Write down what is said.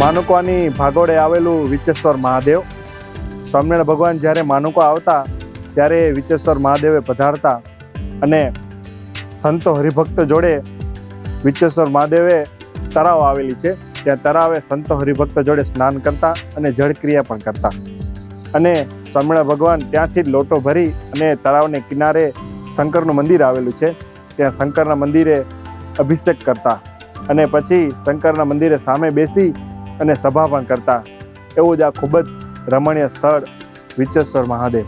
માનુકવાની ભાગોળે આવેલું વિચેશ્વર મહાદેવ. સ્વામિનારાયણ ભગવાન જ્યારે માનુકા આવતા ત્યારે વિચેશ્વર મહાદેવે પધારતા અને સંતો હરિભક્ત જોડે વિચેશ્વર મહાદેવે તળાવ આવેલી છે, ત્યાં તળાવે સંતો હરિભક્ત જોડે સ્નાન કરતા અને જળક્રિયા પણ કરતા. અને સ્વામિનારાયણ ભગવાન ત્યાંથી જ લોટો ભરી અને તળાવને કિનારે શંકરનું મંદિર આવેલું છે, ત્યાં શંકરના મંદિરે અભિષેક કરતા અને પછી શંકરના મંદિરે સામે બેસી અને સભા પણ કરતા. એવું જ આ ખૂબ જ રમણીય સ્થળ વિચેશ્વર મહાદેવ.